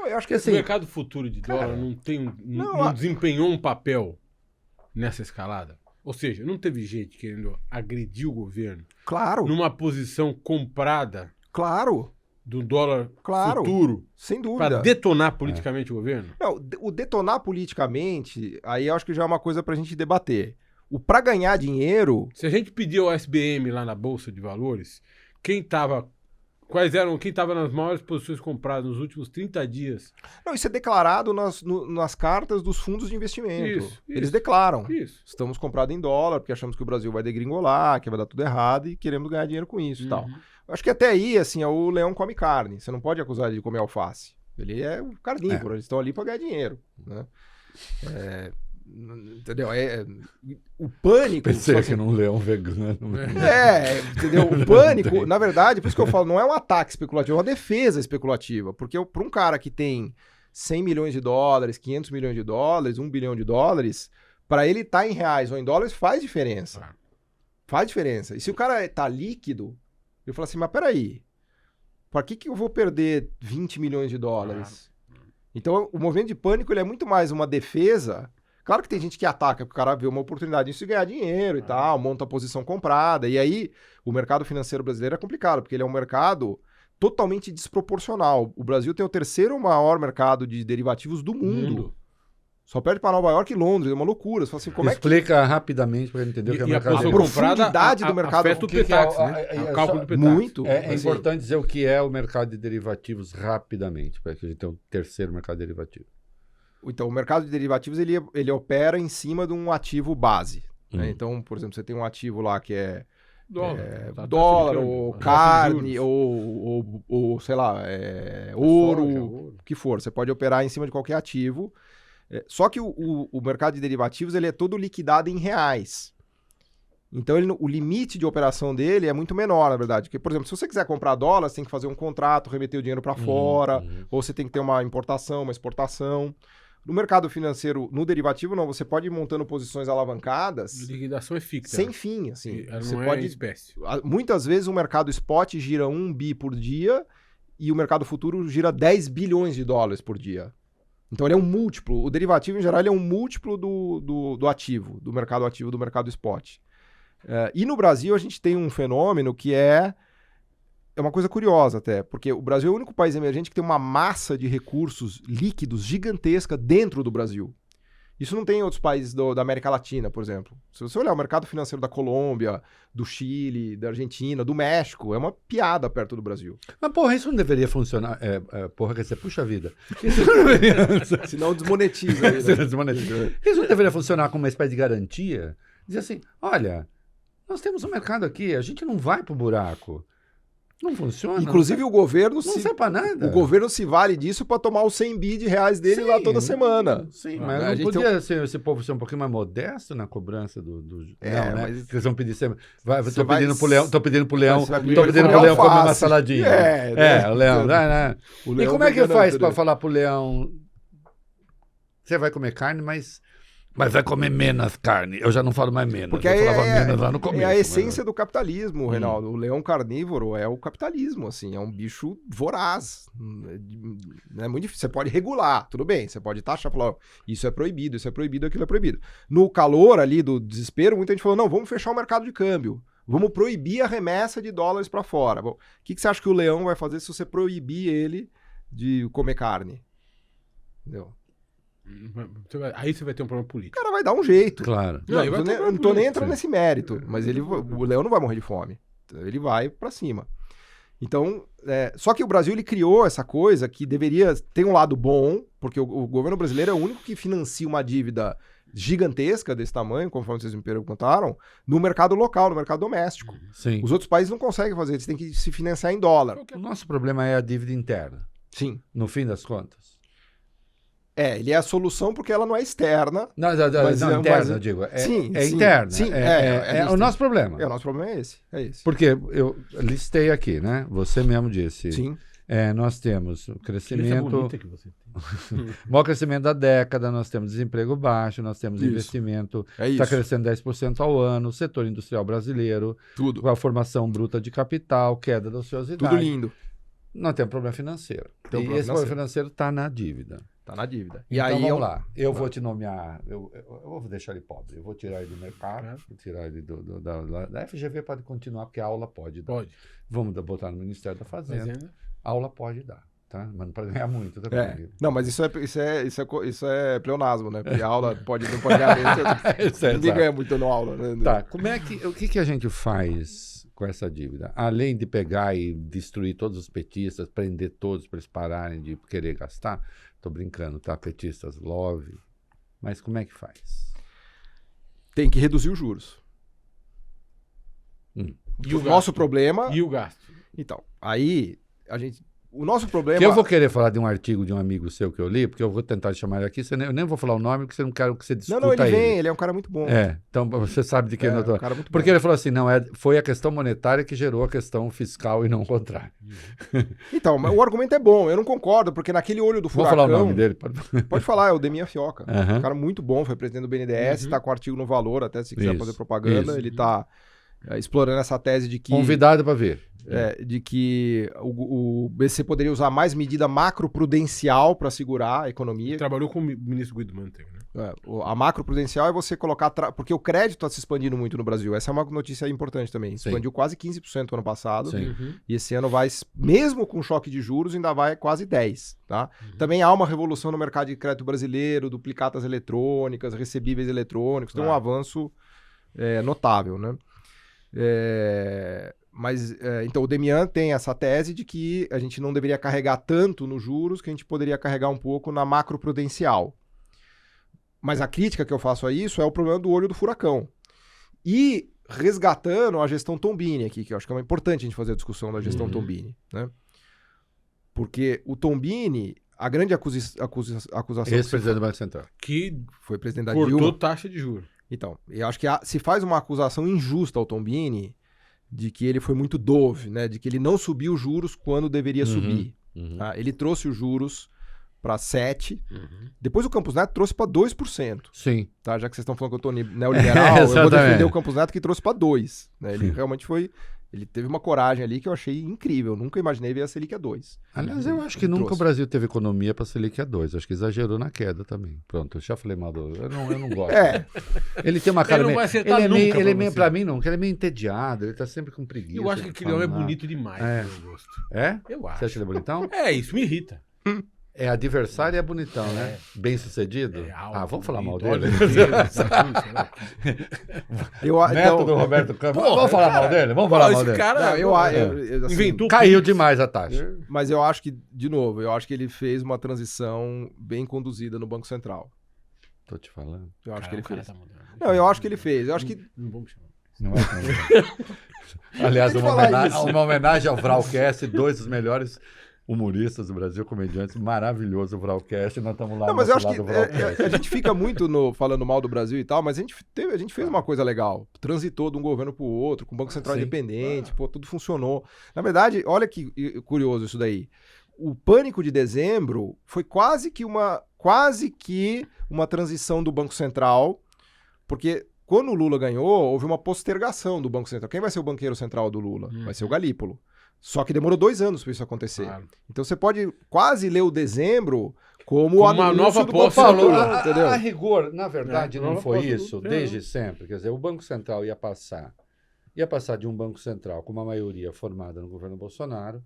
Não, eu acho que O assim... mercado futuro de dólar não desempenhou um papel nessa escalada? Ou seja, não teve gente querendo agredir o governo Claro, numa posição comprada claro, do dólar claro, futuro sem para dúvida. detonar politicamente o governo? Não, o detonar politicamente, aí eu acho que já é uma coisa pra gente debater. O pra ganhar dinheiro... Se a gente pedir ao SBM lá na Bolsa de Valores, quem estava nas maiores posições compradas nos últimos 30 dias? Não, isso é declarado nas cartas dos fundos de investimento. Isso, Eles isso. declaram. Isso. Estamos comprados em dólar, porque achamos que o Brasil vai degringolar, que vai dar tudo errado e queremos ganhar dinheiro com isso e tal. Acho que até aí, assim, o leão come carne. Você não pode acusar ele de comer alface. Ele é um carnívoro, eles estão ali para ganhar dinheiro, né? Entendeu? O pânico... Pensei que era um leão vegano. Entendeu? O pânico, na verdade, por isso que eu falo, não é um ataque especulativo, é uma defesa especulativa. Porque para um cara que tem 100 milhões de dólares, 500 milhões de dólares, 1 bilhão de dólares, para ele estar em reais ou em dólares faz diferença. Faz diferença. E se o cara tá líquido, eu falo assim, mas peraí, para que eu vou perder 20 milhões de dólares? Então, o movimento de pânico ele é muito mais uma defesa. Claro que tem gente que ataca, porque o cara vê uma oportunidade disso de ganhar dinheiro e tal, monta a posição comprada. E aí, o mercado financeiro brasileiro é complicado, porque ele é um mercado totalmente desproporcional. O Brasil tem o terceiro maior mercado de derivativos do mundo. Só perde para Nova York e Londres, é uma loucura. Você fala assim, como Explica rapidamente para entender o que é o mercado a profundidade do mercado. Afeta o PETAX, né? É o cálculo do PETAX. Muito. É importante dizer o que é o mercado de derivativos rapidamente, para que a gente tenha um terceiro mercado de derivativo. Então, o mercado de derivativos, ele opera em cima de um ativo base. Né? Então, por exemplo, você tem um ativo lá que é dólar ou carne, ou sei lá, ouro, o que for. Você pode operar em cima de qualquer ativo. Só que o mercado de derivativos ele é todo liquidado em reais. Então, o limite de operação dele é muito menor, na verdade. Porque, por exemplo, se você quiser comprar dólar, você tem que fazer um contrato, remeter o dinheiro para fora, ou você tem que ter uma importação, uma exportação. No mercado financeiro, no derivativo, não. Você pode ir montando posições alavancadas. Liquidação é fixa. Sem fim, assim. Você pode... espécie. Muitas vezes o mercado spot gira 1 bi por dia e o mercado futuro gira 10 bilhões de dólares por dia. Então ele é um múltiplo. O derivativo, em geral, ele é um múltiplo do ativo, do mercado ativo, do mercado spot. E no Brasil, a gente tem um fenômeno que é uma coisa curiosa até, porque o Brasil é o único país emergente que tem uma massa de recursos líquidos gigantesca dentro do Brasil. Isso não tem em outros países da América Latina, por exemplo. Se você olhar o mercado financeiro da Colômbia, do Chile, da Argentina, do México, é uma piada perto do Brasil. Mas, porra, isso não deveria funcionar. Porra, quer dizer, puxa vida. Isso não deveria... Senão desmonetiza. Aí, né? Isso não deveria funcionar como uma espécie de garantia? Dizer assim, olha, nós temos um mercado aqui, a gente não vai pro buraco. Não funciona. Inclusive o governo... Não serve pra nada. O governo se vale disso para tomar os 100 bi de reais dele lá toda semana. Sim, mas não podia esse povo ser um pouquinho mais modesto na cobrança do... Não, né? Mas... Eles vão pedir sempre... Tô pedindo pro Leão comer uma saladinha. O Leão. E como é que faz para falar pro Leão... Você vai comer carne, mas vai comer menos carne. Eu já não falo mais menos. Porque eu falava menos lá no começo. É a essência do capitalismo, Reinaldo. O leão carnívoro é o capitalismo, assim. É um bicho voraz. É muito difícil. Você pode regular, tudo bem. Você pode taxar, falar, isso é proibido, aquilo é proibido. No calor ali do desespero, muita gente falou, não, vamos fechar o mercado de câmbio. Vamos proibir a remessa de dólares para fora. Bom, o que você acha que o leão vai fazer se você proibir ele de comer carne? Entendeu? Aí você vai ter um problema político. O cara vai dar um jeito. Claro. Não tô nem entrando nesse mérito, mas o leão não vai morrer de fome. Ele vai pra cima. Então, só que o Brasil ele criou essa coisa que deveria ter um lado bom, porque o governo brasileiro é o único que financia uma dívida gigantesca desse tamanho, conforme vocês me perguntaram, no mercado local, no mercado doméstico. Sim. Os outros países não conseguem fazer, eles têm que se financiar em dólar. O nosso problema é a dívida interna. Sim. No fim das contas. Ele é a solução porque ela não é externa. Não, interna, eu digo. Sim, interna. Sim, o nosso problema. O nosso problema é esse. Porque eu listei aqui, né? Você mesmo disse. Sim. Nós temos o crescimento... Que você tem. maior crescimento da década, nós temos desemprego baixo, nós temos investimento, está crescendo 10% ao ano, o setor industrial brasileiro, tudo. com a formação bruta de capital, queda da ociosidade. Tudo lindo. Não tem problema financeiro. E esse problema financeiro está na dívida. Está na dívida. E então, aí vamos lá. Eu vou te nomear... Eu vou deixar ele pobre. Eu vou tirar ele do mercado, vou tirar ele da FGV, pode continuar, porque a aula pode dar. Pode. Vamos botar no Ministério da Fazenda. A aula pode dar. Tá? Mas não pode ganhar muito também. Não, mas isso é pleonasmo, né? Porque a aula não pode ganhar muito. Ninguém ganha muito na aula. Né? Tá, o que a gente faz com essa dívida? Além de pegar e destruir todos os petistas, prender todos para eles pararem de querer gastar, tô brincando, tá? Petistas, love. Mas como é que faz? Tem que reduzir os juros. E o nosso problema... E o gasto? Então, aí a gente... O nosso problema... Que eu vou querer falar de um artigo de um amigo seu que eu li, porque eu vou tentar chamar ele aqui, eu nem vou falar o nome, porque você não quero que você discuta ele vem, ele é um cara muito bom. Então você sabe de quem eu tô... Um cara muito porque bom. Ele falou assim, foi a questão monetária que gerou a questão fiscal e não o contrário. Então, mas o argumento é bom, eu não concordo, porque naquele olho do furacão... Vou falar o nome dele? Pode falar, é o Demian Fioca. Um cara muito bom, foi presidente do BNDES, tá com artigo no Valor, até se quiser fazer propaganda, ele tá explorando essa tese de que... Convidado para ver. De que o BC poderia usar mais medida macroprudencial para segurar a economia. Ele trabalhou com o ministro Guido Mantega, né? A macroprudencial é você colocar... Porque o crédito está se expandindo muito no Brasil. Essa é uma notícia importante também. Expandiu quase 15% no ano passado. E esse ano vai, mesmo com choque de juros, ainda vai quase 10%. Tá? Também há uma revolução no mercado de crédito brasileiro, duplicatas eletrônicas, recebíveis eletrônicos. Tem um avanço notável, né? Mas, então, o Demian tem essa tese de que a gente não deveria carregar tanto nos juros, que a gente poderia carregar um pouco na macroprudencial. Mas a crítica que eu faço a isso é o problema do olho do furacão. E resgatando a gestão Tombini aqui, que eu acho que é importante a gente fazer a discussão da gestão Tombini, né? Porque o Tombini, a grande acusação... Ex-presidente do Banco Central. Que foi presidente da Dilma. Cortou taxa de juros. Então, eu acho que se faz uma acusação injusta ao Tombini de que ele foi muito dove, né? De que ele não subiu os juros quando deveria subir. Tá? Ele trouxe os juros para 7%. Depois o Campos Neto trouxe para 2%. Sim. Tá? Já que vocês estão falando que eu estou neoliberal, eu vou defender o Campos Neto que trouxe para 2%. Né? Ele realmente foi... Ele teve uma coragem ali que eu achei incrível. Nunca imaginei ver a Selic a 2%. Aliás, eu acho que nunca o Brasil teve economia para Selic a 2%. Acho que exagerou na queda também. Pronto, eu já falei mal do... Eu não gosto. Ele tem uma cara meio... Ele é meio, pra mim, não. Ele é meio entediado. Ele tá sempre com preguiça. Eu acho que aquele homem é bonito demais, pro meu gosto. É? Eu acho. Você acha ele bonitão? Isso me irrita. É adversário e é bonitão, né? Bem sucedido? Alto, vamos falar mal bonito, dele? Neto do Roberto Campos. Vamos falar mal dele? Vamos falar mal dele. Cara, assim, inventou. Caiu demais a taxa. Mas eu acho que, de novo, ele fez uma transição bem conduzida no Banco Central. Tô te falando. Eu acho que ele fez. Eu acho que ele fez. Eu acho que... Não vamos chamar. Não é. Aliás, uma homenagem ao Vralcast, 2 dos melhores humoristas do Brasil, comediantes, maravilhoso o Vralcast, nós estamos lá. Não, mas eu acho que a gente fica muito falando mal do Brasil e tal, mas a gente fez uma coisa legal, transitou de um governo para o outro, com o Banco Central independente, tudo funcionou. Na verdade, olha que curioso isso daí. O pânico de dezembro foi quase que uma transição do Banco Central, porque quando o Lula ganhou, houve uma postergação do Banco Central. Quem vai ser o banqueiro central do Lula? Vai ser o Galípolo. Só que demorou 2 anos para isso acontecer. Claro. Então você pode quase ler o dezembro como uma nova posse do Lula. A rigor, na verdade, não foi isso desde sempre. Quer dizer, o Banco Central ia passar de um Banco Central com uma maioria formada no governo Bolsonaro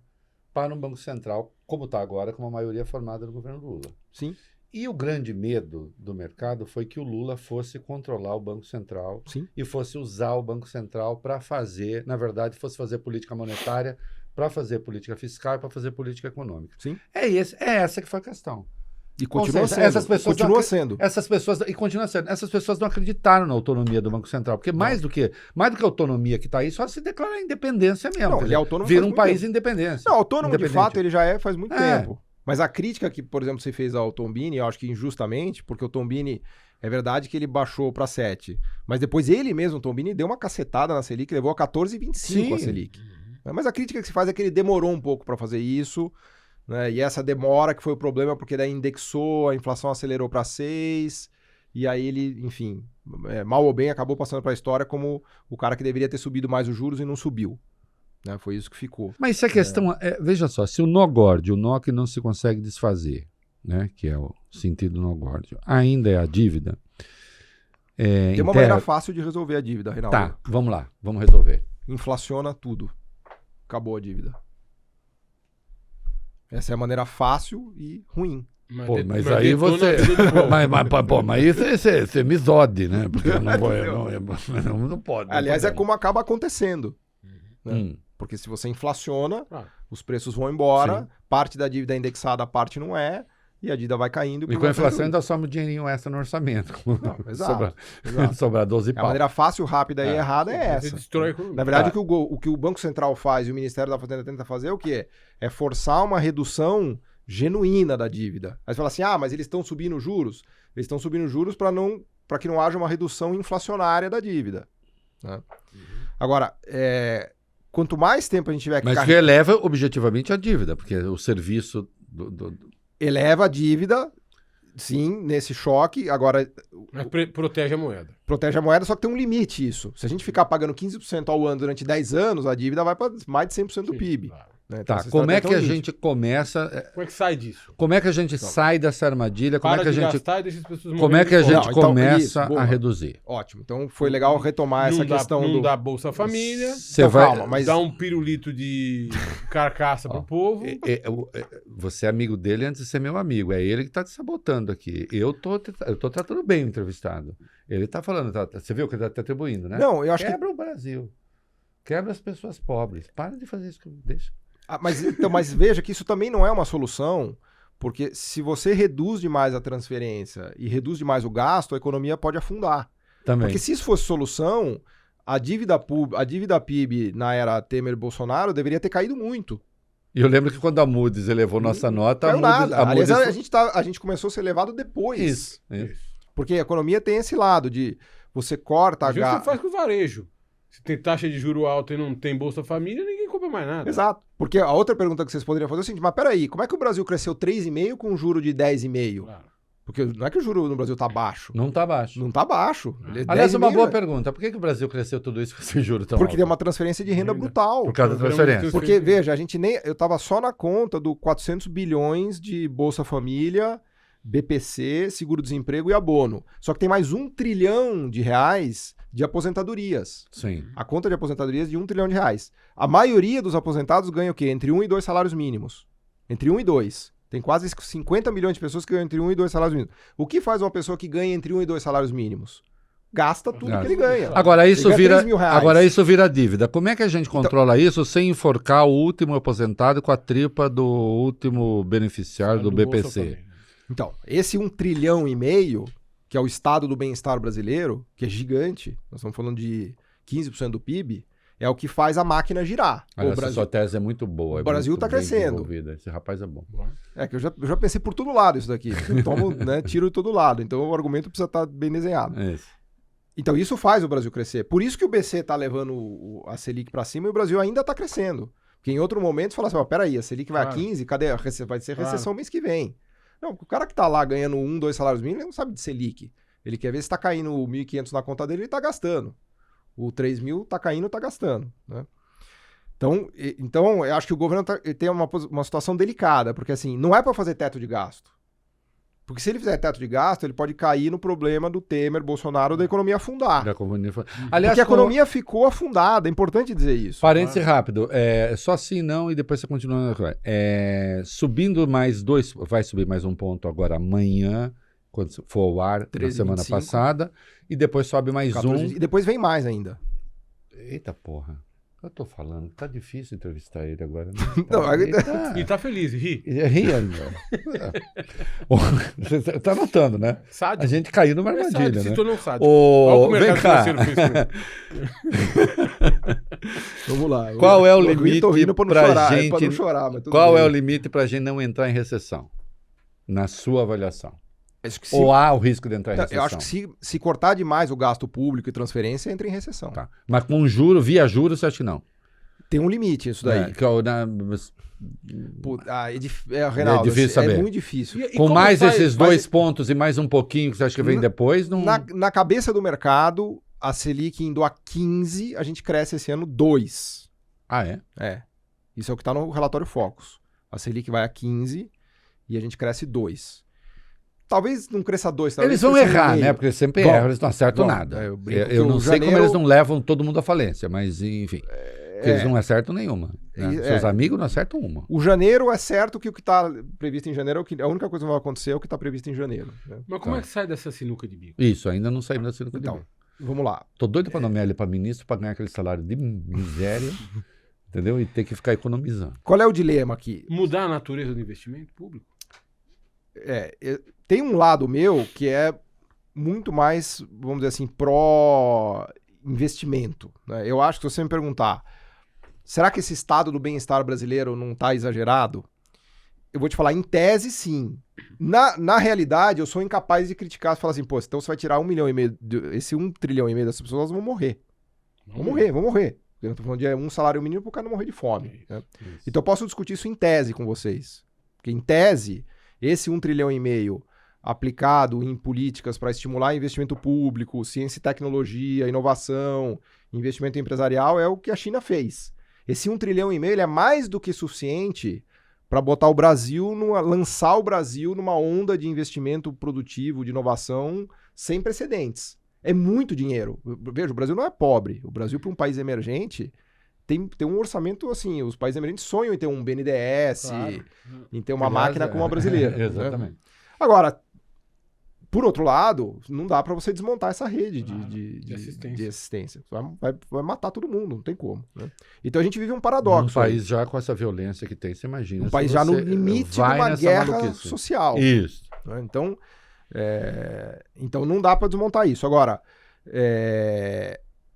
para um Banco Central, como está agora, com uma maioria formada no governo Lula. Sim. E o grande medo do mercado foi que o Lula fosse controlar o Banco Central e fosse usar o Banco Central para fazer, na verdade, fosse fazer política monetária, para fazer política fiscal e para fazer política econômica. Sim. É essa que foi a questão. E continua sendo. Essas pessoas não acreditaram na autonomia do Banco Central, porque mais do que autonomia que está aí, só se declara a independência mesmo. Não, ele é autônomo, vira um país independência. Não, autônomo de fato ele já é faz muito tempo. Mas a crítica que, por exemplo, você fez ao Tombini, eu acho que injustamente, porque o Tombini, é verdade que ele baixou para 7, mas depois ele mesmo, o Tombini, deu uma cacetada na Selic, levou a 14,25 a Selic. Mas a crítica que se faz é que ele demorou um pouco para fazer isso, né? E essa demora que foi o problema, porque daí indexou, a inflação acelerou para 6, e aí ele, enfim, mal ou bem, acabou passando para a história como o cara que deveria ter subido mais os juros e não subiu. Né? Foi isso que ficou. Mas se a questão veja só, se o nó górdio, o nó que não se consegue desfazer, né, que é o sentido do nó górdio, ainda é a dívida. Tem uma maneira fácil de resolver a dívida, Reinaldo. Tá, vamos lá, vamos resolver. Inflaciona tudo. Acabou a dívida. Essa é a maneira fácil e ruim. Mas aí você. Mas isso você me zode, né? Porque não pode. Aliás, é como acaba acontecendo. Né? Porque se você inflaciona, os preços vão embora, parte da dívida é indexada, a parte não é, e a dívida vai caindo. E com a inflação ainda soma um dinheirinho extra no orçamento. Exato. Sobra 12 pau. A maneira fácil, rápida e errada é essa. Na verdade, o que o Banco Central faz e o Ministério da Fazenda tenta fazer é o quê? É forçar uma redução genuína da dívida. Aí você fala assim, mas eles estão subindo os juros? Eles estão subindo os juros para que não haja uma redução inflacionária da dívida. Né? Agora, quanto mais tempo a gente tiver que... Mas que eleva objetivamente a dívida, porque o serviço... Eleva a dívida, sim, nesse choque. Agora... Mas protege a moeda. Protege a moeda, só que tem um limite isso. Se a gente ficar pagando 15% ao ano durante 10 anos, a dívida vai para mais de 100% do PIB. Claro. Né? Então, como é que a gente começa... Como é que sai disso? Como é que a gente sai dessa armadilha? Como é que a gente começa a reduzir? Ótimo. Então foi legal retomar essa questão não dá Bolsa Família. Calma, mas dá um pirulito de carcaça pro povo. Você é amigo dele antes de ser meu amigo. É ele que tá te sabotando aqui. Eu tô tratando bem o entrevistado. Ele tá falando, você viu que ele tá te atribuindo, né? Não, eu acho Quebra o Brasil. Quebra as pessoas pobres. Para de fazer isso que eu deixo. Mas veja que isso também não é uma solução, porque se você reduz demais a transferência e reduz demais o gasto, a economia pode afundar. Também. Porque se isso fosse solução, a dívida PIB na era Temer e Bolsonaro deveria ter caído muito. E eu lembro que quando a Moody's elevou nossa nota... Aliás, a gente começou a ser elevado depois. Isso. Porque a economia tem esse lado de você corta a você faz com o varejo. Se tem taxa de juro alta e não tem Bolsa Família, ninguém compra mais nada. Exato. Porque a outra pergunta que vocês poderiam fazer é o seguinte, mas peraí, como é que o Brasil cresceu 3,5 com um juro de 10,5? Claro. Porque não é que o juro no Brasil tá baixo. Não tá baixo. Não tá baixo. Aliás, uma boa pergunta. Por que o Brasil cresceu tudo isso com esse juro tão alto? Porque tem uma transferência de renda brutal. Por causa da transferência. Porque, veja, eu tava só na conta do 400 bilhões de Bolsa Família, BPC, seguro-desemprego e abono. Só que tem mais R$1 trilhão de aposentadorias. Sim. A conta de aposentadorias de R$1 trilhão. A maioria dos aposentados ganha o quê? Entre 1 e 2 salários mínimos. Entre 1 e 2. Tem quase 50 milhões de pessoas que ganham entre 1 e 2 salários mínimos. O que faz uma pessoa que ganha entre 1 e 2 salários mínimos? Gasta tudo que ele ganha. Agora isso vira dívida. Como é que a gente controla isso sem enforcar o último aposentado com a tripa do último beneficiário do BPC? Então, esse 1,5 trilhão, que é o estado do bem-estar brasileiro, que é gigante, nós estamos falando de 15% do PIB, é o que faz a máquina girar. Essa sua tese é muito boa. O Brasil está crescendo. Esse rapaz é bom. É que eu já pensei por todo lado isso daqui. Eu tomo, tiro de todo lado. Então o argumento precisa estar bem desenhado. Então isso faz o Brasil crescer. Por isso que o BC está levando a Selic para cima e o Brasil ainda está crescendo. Porque em outro momento você fala assim, peraí, a Selic vai a 15, cadê? Vai ser recessão mês que vem. Não, o cara que tá lá ganhando 1, 2 salários mínimos, ele não sabe de Selic. Ele quer ver se tá caindo 1.500 na conta dele, ele tá gastando. O 3.000 tá caindo, tá gastando. Né? Então, eu acho que o governo tem uma situação delicada, porque assim, não é para fazer teto de gasto. Porque se ele fizer teto de gasto, ele pode cair no problema do Temer, Bolsonaro, da economia afundar. Aliás, porque a economia ficou afundada, é importante dizer isso. Parêntese rápido, só assim não, e depois você continua. Subindo mais 2, vai subir mais um ponto agora amanhã, quando for ao ar, na semana passada, e depois sobe mais 14, e depois vem mais ainda. Eita porra. Eu tô falando, tá difícil entrevistar ele agora. Né? E tá feliz, ri. Ri ainda. Você tá notando, né? Sádio. A gente caiu numa armadilha, né? Se tornou sádio. Olha o mercado financeiro fez Vamos lá. Qual é o limite pra gente... Pra não chorar, qual é o limite pra gente não entrar em recessão? Na sua avaliação. Ou há o risco de entrar em recessão? Eu acho que se cortar demais o gasto público e transferência, entra em recessão. Tá. Mas com via juros, você acha que não? Tem um limite isso daí. É Reinaldo, difícil saber. É muito difícil. Com mais esses 2 pontos e mais um pouquinho que você acha que vem depois? Não... Na cabeça do mercado, a Selic indo a 15, a gente cresce esse ano 2. Ah, é? É. Isso é o que está no relatório Focus. A Selic vai a 15 e a gente cresce 2. Talvez não cresça 2. Eles vão errar, né? Porque eles sempre erram, eles não acertam nada. Eu não sei como eles não levam todo mundo à falência, mas enfim. Eles não acertam nenhuma. Né? Seus amigos não acertam uma. O janeiro é certo que o que está previsto em janeiro, a única coisa que vai acontecer é o que está previsto em janeiro. Né? Mas como é que sai dessa sinuca de bico? Isso, ainda não saímos da sinuca de bico. Então, vamos lá. Tô doido para nomear ele para ministro, para ganhar aquele salário de miséria, entendeu? E ter que ficar economizando. Qual é o dilema aqui? Mudar a natureza do investimento público? Tem um lado meu que é muito mais, vamos dizer assim, pró-investimento. Né? Eu acho que se você me perguntar, será que esse estado do bem-estar brasileiro não está exagerado? Eu vou te falar, em tese, sim. Na realidade, eu sou incapaz de criticar e falar assim, pô, então você vai tirar 1,5 milhão, esse 1,5 trilhão dessas pessoas, elas vão morrer. Vão morrer. Eu não tô falando de um salário mínimo para o cara não morrer de fome. Né? Então eu posso discutir isso em tese com vocês. Porque em tese, esse 1,5 trilhão aplicado em políticas para estimular investimento público, ciência e tecnologia, inovação, investimento empresarial, é o que a China fez. Esse 1,5 trilhão ele é mais do que suficiente para botar o Brasil, lançar o Brasil numa onda de investimento produtivo, de inovação, sem precedentes. É muito dinheiro. Veja, o Brasil não é pobre. O Brasil, para um país emergente, tem um orçamento assim, os países emergentes sonham em ter um BNDES, claro, em ter uma máquina como a brasileira. Exatamente. Né? Agora, por outro lado, não dá para você desmontar essa rede de assistência. Vai matar todo mundo, não tem como. Né? Então a gente vive um paradoxo. Um país já com essa violência que tem, você imagina. Um país já no limite de uma guerra social. Isso. Né? Então não dá para desmontar isso. Agora,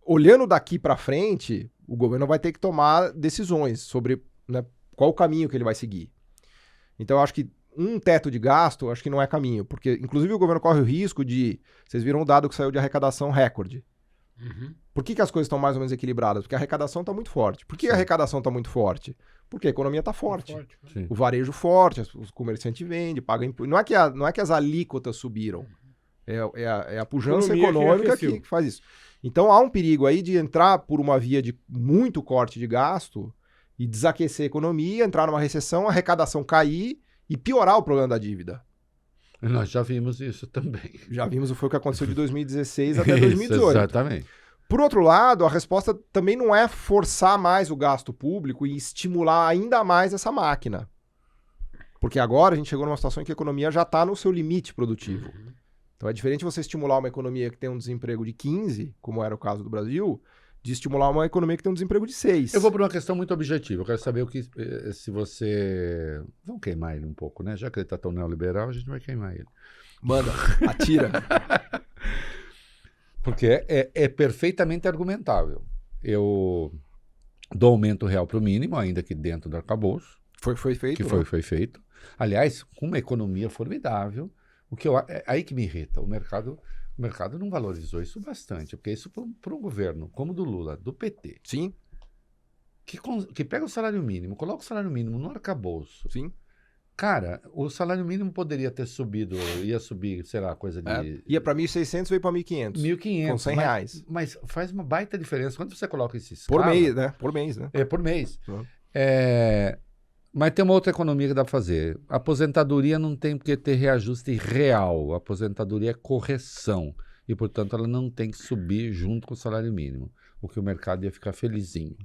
olhando daqui para frente, o governo vai ter que tomar decisões sobre, né, qual o caminho que ele vai seguir. Então eu acho que um teto de gasto, acho que não é caminho, porque inclusive o governo corre o risco de, vocês viram o dado que saiu de arrecadação recorde. Uhum. Por que as coisas estão mais ou menos equilibradas? Porque a arrecadação está muito forte. Por que a arrecadação está muito forte? Porque a economia está forte. O varejo forte, os comerciantes vendem, pagam imposto. Não é que as alíquotas subiram. É a pujança econômica que faz isso. Então há um perigo aí de entrar por uma via de muito corte de gasto e desaquecer a economia, entrar numa recessão, a arrecadação cair e piorar o problema da dívida. Nós já vimos isso também. Já vimos, foi o que aconteceu de 2016 até 2018. Exatamente. Por outro lado, a resposta também não é forçar mais o gasto público e estimular ainda mais essa máquina. Porque agora a gente chegou numa situação em que a economia já está no seu limite produtivo. Uhum. Então é diferente você estimular uma economia que tem um desemprego de 15, como era o caso do Brasil, de estimular uma economia que tem um desemprego de 6. Eu vou por uma questão muito objetiva. Eu quero saber se você... Vamos queimar ele um pouco, né? Já que ele está tão neoliberal, a gente vai queimar ele. Manda, atira. Porque é perfeitamente argumentável. Eu dou aumento real para o mínimo, ainda que dentro do arcabouço. Foi feito. Que foi feito. Aliás, com uma economia formidável. É aí que me irrita. O mercado não valorizou isso bastante, porque isso para um governo como o do Lula, do PT, sim, que pega o salário mínimo, coloca o salário mínimo no arcabouço. Sim. Cara, o salário mínimo poderia ter subido, ia subir, sei lá, coisa de... Ia para 1.600, veio para 1.500. 1.500. Com 100 reais. Mas faz uma baita diferença. Quando você coloca esses por mês, né? Por mês, né? Por mês. Uhum. Mas tem uma outra economia que dá para fazer. A aposentadoria não tem que ter reajuste real. A aposentadoria é correção. E, portanto, ela não tem que subir junto com o salário mínimo. O que o mercado ia ficar felizinho.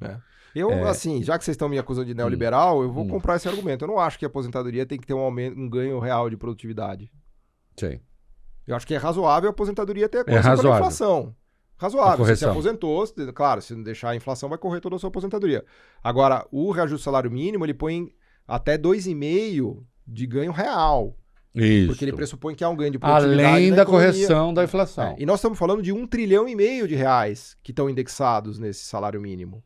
Assim, já que vocês estão me acusando de neoliberal, eu vou comprar esse argumento. Eu não acho que a aposentadoria tem que ter um ganho real de produtividade. Sim. Eu acho que é razoável a aposentadoria ter correção pela inflação. Razoável. Você se aposentou, claro, se não deixar a inflação, vai correr toda a sua aposentadoria. Agora, o reajuste do salário mínimo, ele põe até 2,5% de ganho real. Isso. Porque ele pressupõe que há um ganho de produtividade além da correção da inflação. E nós estamos falando de 1,5 trilhão de reais que estão indexados nesse salário mínimo.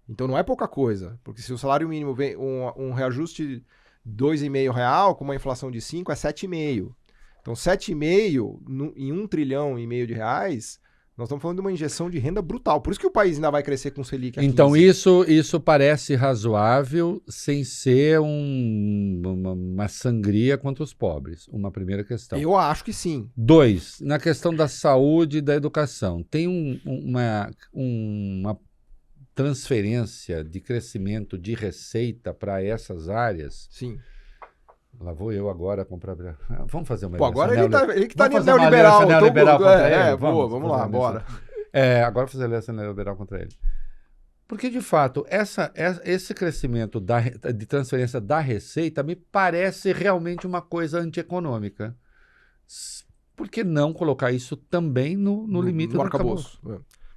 Então não é pouca coisa. Porque se o salário mínimo vem um reajuste 2,5 real, com uma inflação de 5, é 7,5. Então 7,5 em 1,5 trilhão de reais... Nós estamos falando de uma injeção de renda brutal. Por isso que o país ainda vai crescer com Selic a 15. Então, isso parece razoável sem ser uma sangria contra os pobres. Uma primeira questão. Eu acho que sim. 2, na questão da saúde e da educação. Tem uma transferência de crescimento de receita para essas áreas... Sim. Lá vou eu agora comprar... Vamos fazer uma... Pô, agora ele que tá neoliberal. Vamos lá, bora. Agora fazer aliança neoliberal contra ele. Porque, de fato, esse crescimento de transferência da receita me parece realmente uma coisa antieconômica. Por que não colocar isso também no limite do arcabouço?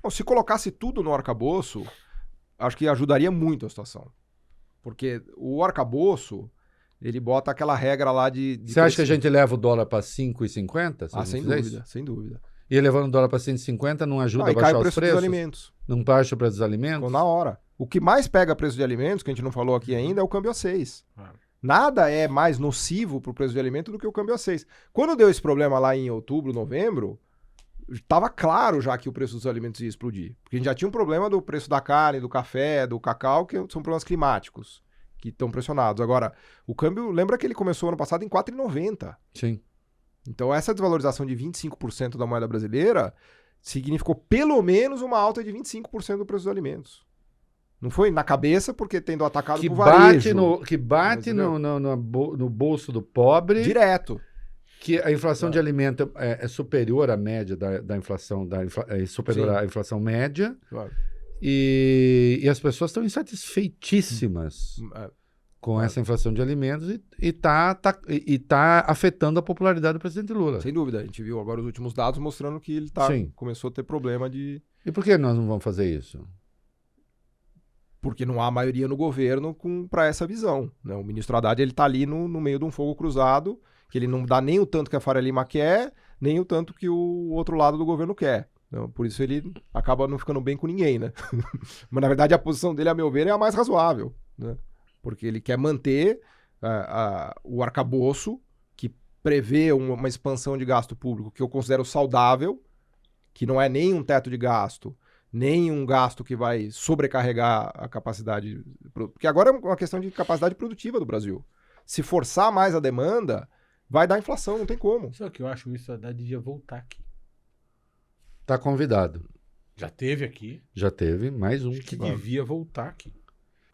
Bom, se colocasse tudo no arcabouço, acho que ajudaria muito a situação. Porque o arcabouço... Ele bota aquela regra lá de... Você acha que a gente leva o dólar para 5,50? Sem dúvida, sem dúvida. E levando o dólar para 150 não ajuda a baixar os preços? Dos alimentos. Não baixa o preço dos alimentos? Então, na hora. O que mais pega preço de alimentos, que a gente não falou aqui ainda, é o câmbio a 6. Nada é mais nocivo para o preço de alimento do que o câmbio a 6. Quando deu esse problema lá em outubro, novembro, estava claro já que o preço dos alimentos ia explodir. Porque a gente já tinha um problema do preço da carne, do café, do cacau, que são problemas climáticos, que estão pressionados. Agora, o câmbio, lembra que ele começou ano passado em 4,90. Sim. Então, essa desvalorização de 25% da moeda brasileira significou pelo menos uma alta de 25% do preço dos alimentos. Não foi na cabeça, porque tendo atacado por varejo. Que bate no bolso do pobre. Direto. Que a inflação de alimento é superior à média da inflação, superior à inflação média. Claro. E as pessoas estão insatisfeitíssimas com essa inflação de alimentos e tá afetando a popularidade do presidente Lula. Sem dúvida. A gente viu agora os últimos dados mostrando que ele começou a ter problema de... E por que nós não vamos fazer isso? Porque não há maioria no governo para essa visão. Né? O ministro Haddad está ali no meio de um fogo cruzado, que ele não dá nem o tanto que a Faria Lima quer, nem o tanto que o outro lado do governo quer. Então, por isso ele acaba não ficando bem com ninguém, né? Mas, na verdade, a posição dele, a meu ver, é a mais razoável, né? Porque ele quer manter o arcabouço, que prevê uma expansão de gasto público que eu considero saudável, que não é nem um teto de gasto, nem um gasto que vai sobrecarregar a capacidade... Porque agora é uma questão de capacidade produtiva do Brasil. Se forçar mais a demanda, vai dar inflação, não tem como. Só que eu acho que o ministro Haddad devia voltar aqui. Tá convidado. Já teve aqui. Já teve, mais um. Acho que devia voltar aqui.